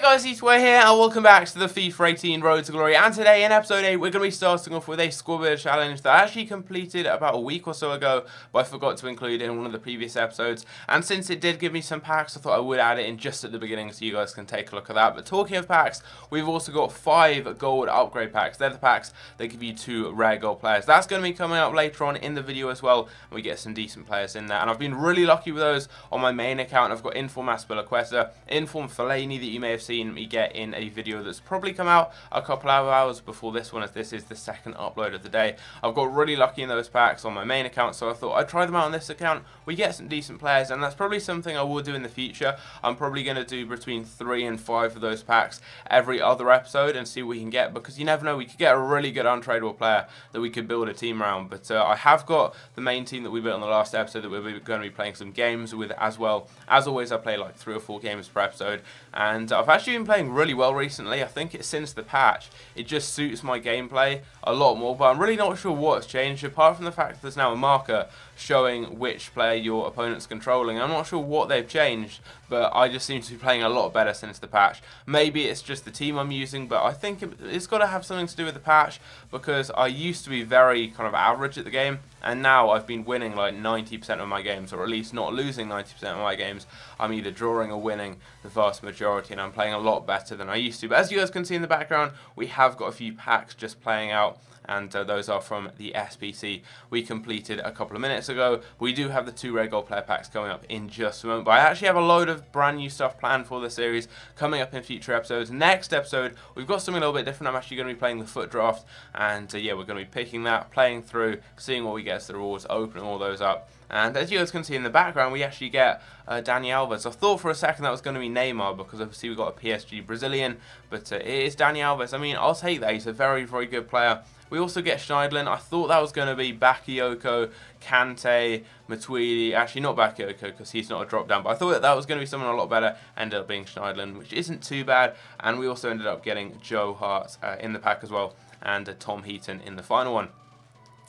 guys, it's Way here and welcome back to the FIFA 18 Road to Glory, and today in episode 8 we're going to be starting off with a squad builder challenge that I actually completed about a week or so ago, but I forgot to include in one of the previous episodes, and since it did give me some packs I thought I would add it in just at the beginning so you guys can take a look at that. But talking of packs, we've also got 5 gold upgrade packs. They're the packs that give you 2 rare gold players. That's going to be coming up later on in the video as well, and we get some decent players in there, and I've been really lucky with those on my main account. I've got Inform Aspilicueta, Inform Fellaini that you may have seen me get in a video that's probably come out a couple of hours before this one, as this is the second upload of the day. I've got really lucky in those packs on my main account, so I thought I'd try them out on this account. We get some decent players, and that's probably something I will do in the future. I'm probably going to do between 3 and 5 of those packs every other episode and see what we can get, because you never know, we could get a really good untradeable player that we could build a team around. But I have got the main team that we built on the last episode that we're going to be playing some games with as well. As always, I play like 3 or 4 games per episode, and I've actually been playing really well recently. I think it's since the patch, it just suits my gameplay a lot more, but I'm really not sure what's changed, apart from the fact that there's now a marker showing which player your opponent's controlling. I'm not sure what they've changed, but I just seem to be playing a lot better since the patch. Maybe it's just the team I'm using, but I think it's got to have something to do with the patch, because I used to be very kind of average at the game, and now I've been winning like 90% of my games, or at least not losing 90% of my games. I'm either drawing or winning the vast majority, and I'm playing a lot better than I used to. But as you guys can see in the background, we have got a few packs just playing out, and those are from the SBC we completed a couple of minutes ago. We do have the 2 rare gold player packs coming up in just a moment, but I actually have a load of brand new stuff planned for the series coming up in future episodes. Next episode, we've got something a little bit different. I'm actually going to be playing the foot draft, and yeah, we're going to be picking that, playing through, seeing what we get as the rewards, opening all those up. And as you guys can see in the background, we actually get Dani Alves. I thought for a second that was going to be Neymar, because obviously we've got a PSG Brazilian, but it is Dani Alves. I mean, I'll take that. He's a very, very good player. We also get Schneidlin. I thought that was going to be Bakayoko, Kante, Matuidi. Actually, not Bakayoko, because he's not a drop down, but I thought that was going to be someone a lot better. Ended up being Schneidlin, which isn't too bad. And we also ended up getting Joe Hart in the pack as well, and Tom Heaton in the final one.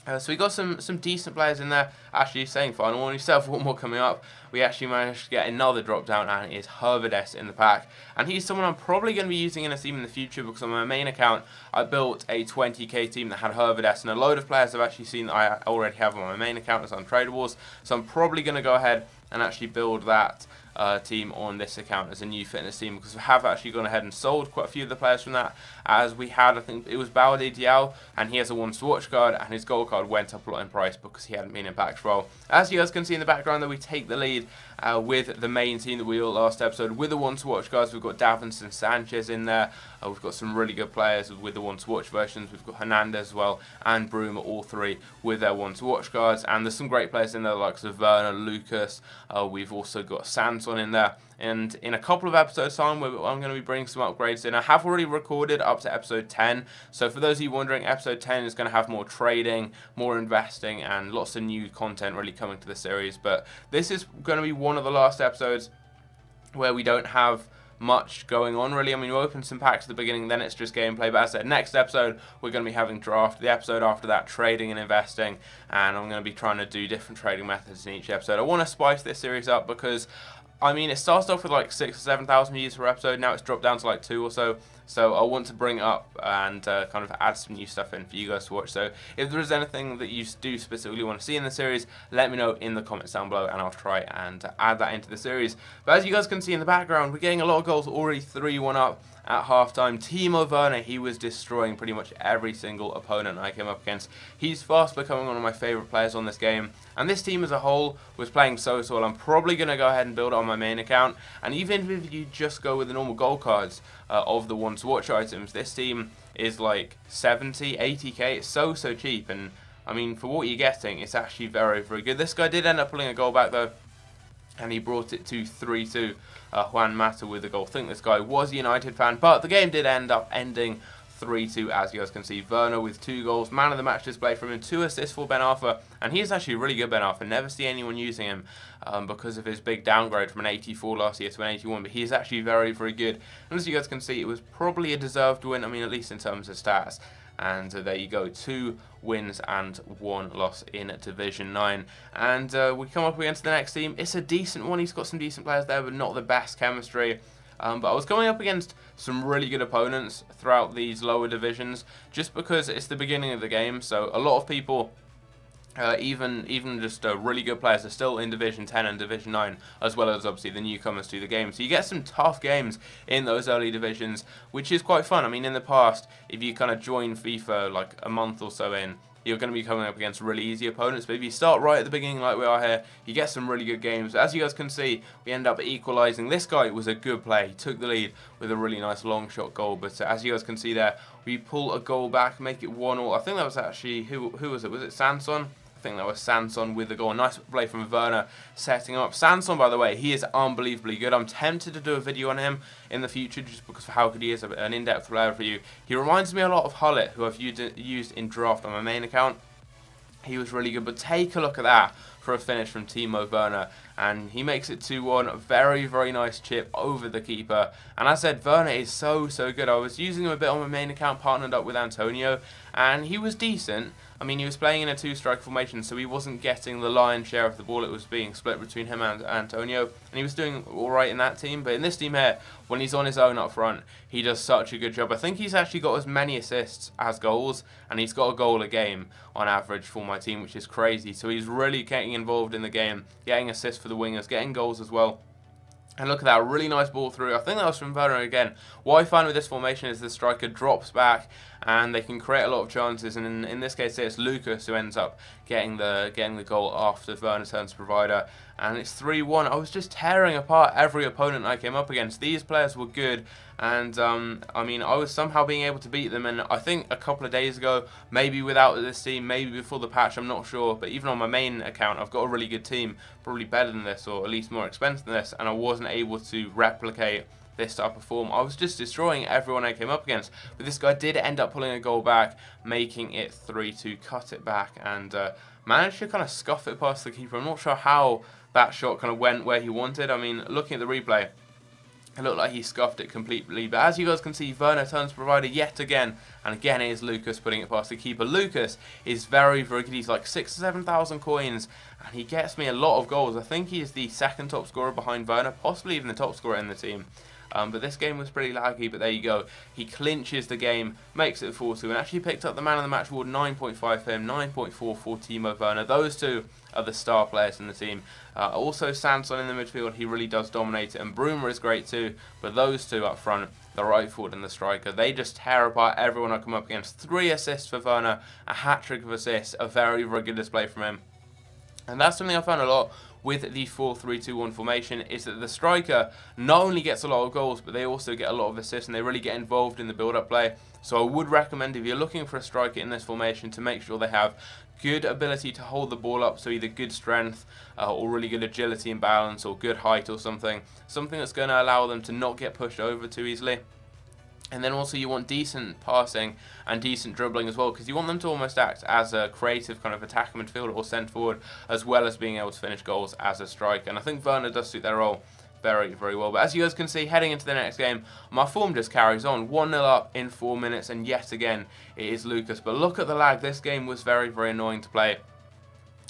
So we got some decent players in there. Actually, saying final one, we still have one more coming up. We actually managed to get another drop down, and it is Hervedes in the pack. And he's someone I'm probably going to be using in a team in the future, because on my main account, I built a 20k team that had Hervedes, and a load of players I've actually seen that I already have on my main account as untradables. So I'm probably going to go ahead and actually build that team on this account as a new fitness team, because we have actually gone ahead and sold quite a few of the players from that, as we had, I think it was Balde Diao, and he has a 1 swatch card, and his gold card went up a lot in price because he hadn't been in packs roll. As you guys can see in the background, that we take the lead with the main team that we built last episode with the 1 swatch cards. We've got Davinson Sanchez in there. We've got some really good players with the 1 swatch versions. We've got Hernandez as well, and Bruma, all 3 with their 1 swatch cards. And there's some great players in there, like Werner, Lucas. We've also got Sanson in there. And in a couple of episodes time, I'm going to be bringing some upgrades in. I have already recorded up to episode 10. So for those of you wondering, episode 10 is going to have more trading, more investing, and lots of new content really coming to the series. But this is going to be one of the last episodes where we don't have much going on really. I mean, we'll open some packs at the beginning, then it's just gameplay. But as I said, next episode we're going to be having draft, the episode after that trading and investing, and I'm going to be trying to do different trading methods in each episode. I want to spice this series up, because I mean, it starts off with like 6,000 or 7,000 views per episode. Now it's dropped down to like 2 or so. So I want to bring it up and kind of add some new stuff in for you guys to watch. So if there is anything that you do specifically want to see in the series, let me know in the comments down below, and I'll try and add that into the series. But as you guys can see in the background, we're getting a lot of goals already, 3-1 up at halftime. Timo Werner, he was destroying pretty much every single opponent I came up against. He's fast becoming one of my favourite players on this game, and this team as a whole was playing so well. I'm probably going to go ahead and build it on my main account, and even if you just go with the normal gold cards of the 1 swatch items, this team is like 70, 80k. It's so cheap, and I mean, for what you're getting, it's actually very, very good. This guy did end up pulling a goal back though, and he brought it to 3-2. Juan Mata with the goal. I think this guy was a United fan, but the game did end up ending 3-2, as you guys can see. Werner with 2 goals, man of the match display from him, 2 assists for Ben Arfa, and he is actually really good, Ben Arfa. Never see anyone using him because of his big downgrade from an 84 last year to an 81, but he is actually very, very good. And as you guys can see, it was probably a deserved win, I mean, at least in terms of stats. And there you go, 2 wins and 1 loss in Division 9. And we come up against the next team. It's a decent one. He's got some decent players there, but not the best chemistry. But I was coming up against some really good opponents throughout these lower divisions, just because it's the beginning of the game. So a lot of people, even just really good players, are still in Division 10 and Division 9, as well as obviously the newcomers to the game. So you get some tough games in those early divisions, which is quite fun. I mean, in the past, if you kind of join FIFA like a month or so in, you're going to be coming up against really easy opponents. But if you start right at the beginning like we are here, you get some really good games. As you guys can see, we end up equalising. This guy was a good play. He took the lead with a really nice long shot goal. But as you guys can see there, we pull a goal back, make it 1-1. I think that was actually, who was it? Was it Sanson? I think that was Sanson with the goal. Nice play from Werner setting up. Sanson, by the way, he is unbelievably good. I'm tempted to do a video on him in the future just because of how good he is, an in-depth player for you. He reminds me a lot of Hullet, who I've used in draft on my main account. He was really good, but take a look at that for a finish from Timo Werner, and he makes it 2-1. Very, very nice chip over the keeper. And as I said, Werner is so good. I was using him a bit on my main account, partnered up with Antonio, and he was decent. I mean, he was playing in a two-striker formation, so he wasn't getting the lion's share of the ball. It was being split between him and Antonio, and he was doing all right in that team. But in this team here, when he's on his own up front, he does such a good job. I think he's actually got as many assists as goals, and he's got a goal a game on average for my team, which is crazy. So he's really getting involved in the game, getting assists for the wingers, getting goals as well. And look at that, really nice ball through. I think that was from Werner again. What I find with this formation is the striker drops back and they can create a lot of chances. And in this case, it's Lucas who ends up getting the goal after Werner turns provider. And it's 3-1. I was just tearing apart every opponent I came up against. These players were good. And, I mean, I was somehow being able to beat them. And I think a couple of days ago, maybe without this team, maybe before the patch, I'm not sure. But even on my main account, I've got a really good team. Probably better than this, or at least more expensive than this. And I wasn't able to replicate this type of form. I was just destroying everyone I came up against. But this guy did end up pulling a goal back, making it 3-2, cut it back, and managed to kind of scuff it past the keeper. I'm not sure how that shot kind of went where he wanted. I mean, looking at the replay, it looked like he scuffed it completely. But as you guys can see, Werner turns provider yet again. And again, it is Lucas putting it past the keeper. Lucas is very good. He's like 6,000 or 7,000 coins. And he gets me a lot of goals. I think he is the second top scorer behind Werner. Possibly even the top scorer in the team. But this game was pretty laggy, but there you go. He clinches the game, makes it 4-2, and actually picked up the man of the match award, 9.5 for him, 9.4 for Timo Werner. Those two are the star players in the team. Also, Sanson in the midfield, he really does dominate it, and Bruma is great too, but those two up front, the right forward and the striker, they just tear apart everyone I come up against. 3 assists for Werner, a hat-trick of assists, a very good display from him. And that's something I found a lot with the 4-3-2-1 formation, is that the striker not only gets a lot of goals, but they also get a lot of assists, and they really get involved in the build-up play. So I would recommend, if you're looking for a striker in this formation, to make sure they have good ability to hold the ball up, so either good strength or really good agility and balance, or good height or something that's going to allow them to not get pushed over too easily. And then also you want decent passing and decent dribbling as well, because you want them to almost act as a creative kind of attacker midfielder or centre forward, as well as being able to finish goals as a striker. And I think Werner does suit their role very well. But as you guys can see, heading into the next game, my form just carries on. 1-0 up in 4 minutes, and yet again it is Lucas. But look at the lag. This game was very annoying to play.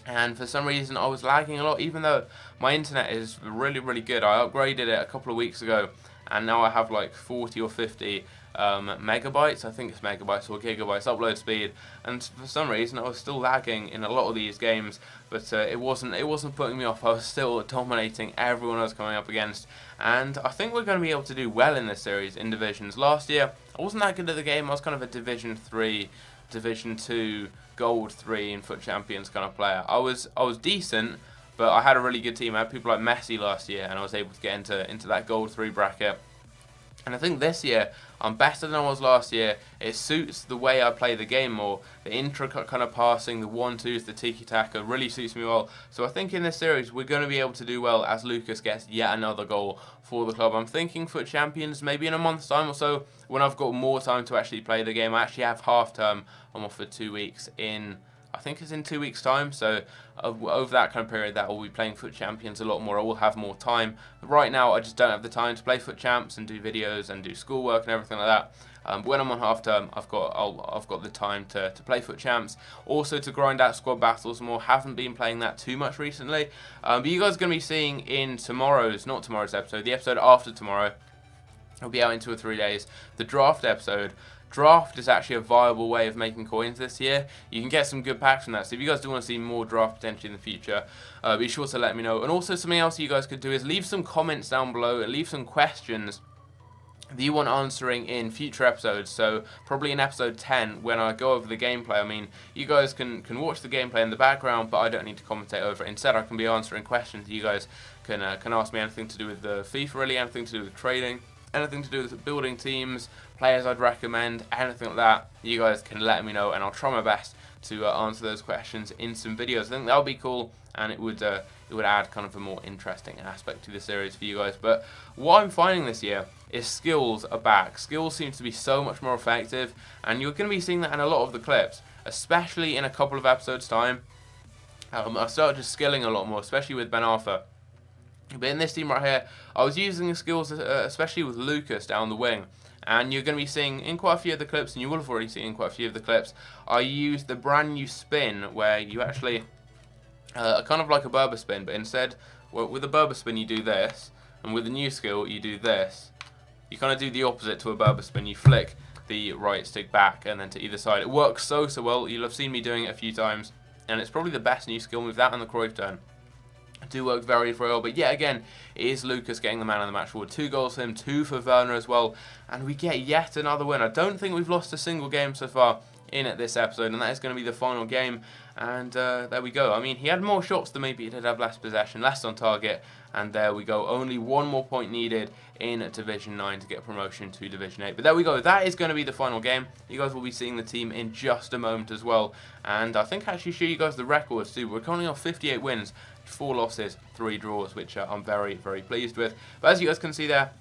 And for some reason I was lagging a lot, even though my internet is really good. I upgraded it a couple of weeks ago, and now I have like 40 or 50 megabytes, I think it's megabytes or gigabytes upload speed, and for some reason I was still lagging in a lot of these games, but it wasn't putting me off. I was still dominating everyone I was coming up against, and I think we're going to be able to do well in this series in divisions. Last year I wasn't that good at the game. I was kind of a Division 3, Division 2, Gold 3 and Foot Champions kind of player. I was decent, but I had a really good team. I had people like Messi last year, and I was able to get into that Gold 3 bracket. And I think this year I'm better than I was last year. It suits the way I play the game more. The intricate kind of passing, the 1-2s, the tiki-taka really suits me well. So I think in this series we're going to be able to do well as Lucas gets yet another goal for the club. I'm thinking Foot Champions maybe in a month's time or so, when I've got more time to actually play the game. I actually have half term. I'm off for 2 weeks in, I think it's in 2 weeks time, so over that kind of period that I will be playing Foot Champions a lot more. I will have more time. Right now I just don't have the time to play Foot Champs and do videos and do schoolwork and everything like that. But when I'm on half term, I've got the time to play Foot Champs. Also to grind out squad battles more. Haven't been playing that too much recently. But you guys are going to be seeing in not tomorrow's episode, the episode after tomorrow, It'll be out in 2 or 3 days. The draft episode. Draft is actually a viable way of making coins this year. You can get some good packs from that. So if you guys do want to see more draft potentially in the future, be sure to let me know. And also something else you guys could do is leave some comments down below and leave some questions that you want answering in future episodes. So probably in episode 10 when I go over the gameplay. I mean, you guys can watch the gameplay in the background, but I don't need to commentate over it. Instead, I can be answering questions. You guys can ask me anything to do with the FIFA, really, anything to do with trading, anything to do with building teams, players I'd recommend, anything like that. You guys can let me know, and I'll try my best to answer those questions in some videos. I think that'll be cool, and it would add kind of a more interesting aspect to the series for you guys. But what I'm finding this year is skills are back. Skills seems to be so much more effective, and you're going to be seeing that in a lot of the clips, especially in a couple of episodes' time. I started just skilling a lot more, especially with Ben Arthur. But in this team right here, I was using the skills, especially with Lucas down the wing. And you're going to be seeing in quite a few of the clips, and you will have already seen in quite a few of the clips, I used the brand new spin where you actually, kind of like a Berber spin, but instead, well, with a Berber spin you do this, and with the new skill you do this. You kind of do the opposite to a Berber spin. You flick the right stick back and then to either side. It works so well. You'll have seen me doing it a few times, and it's probably the best new skill move, that and the Cruyff turn. Do work very well, but yet again, it is Lucas getting the man of the match award. 2 goals for him, 2 for Werner as well, and we get yet another win. I don't think we've lost a single game so far in at this episode, and that is going to be the final game. And there we go. I mean, he had more shots than maybe he did have less possession, less on target, and there we go. Only 1 more point needed in Division 9 to get promotion to Division 8. But there we go. That is going to be the final game. You guys will be seeing the team in just a moment as well, and I think I actually show you guys the records too. We're currently on 58 wins, 4 losses, 3 draws, which I'm very pleased with. But as you guys can see there,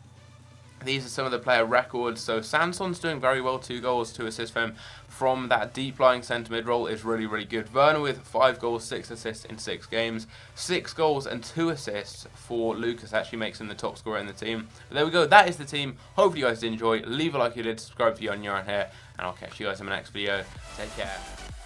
these are some of the player records. So Sanson's doing very well, 2 goals, 2 assists for him from that deep lying centre mid role is really good. Werner with 5 goals, 6 assists in 6 games. 6 goals and 2 assists for Lucas actually makes him the top scorer in the team. But there we go, that is the team. Hopefully you guys did enjoy. Leave a like if you did, subscribe if you're new around here, and I'll catch you guys in my next video. Take care.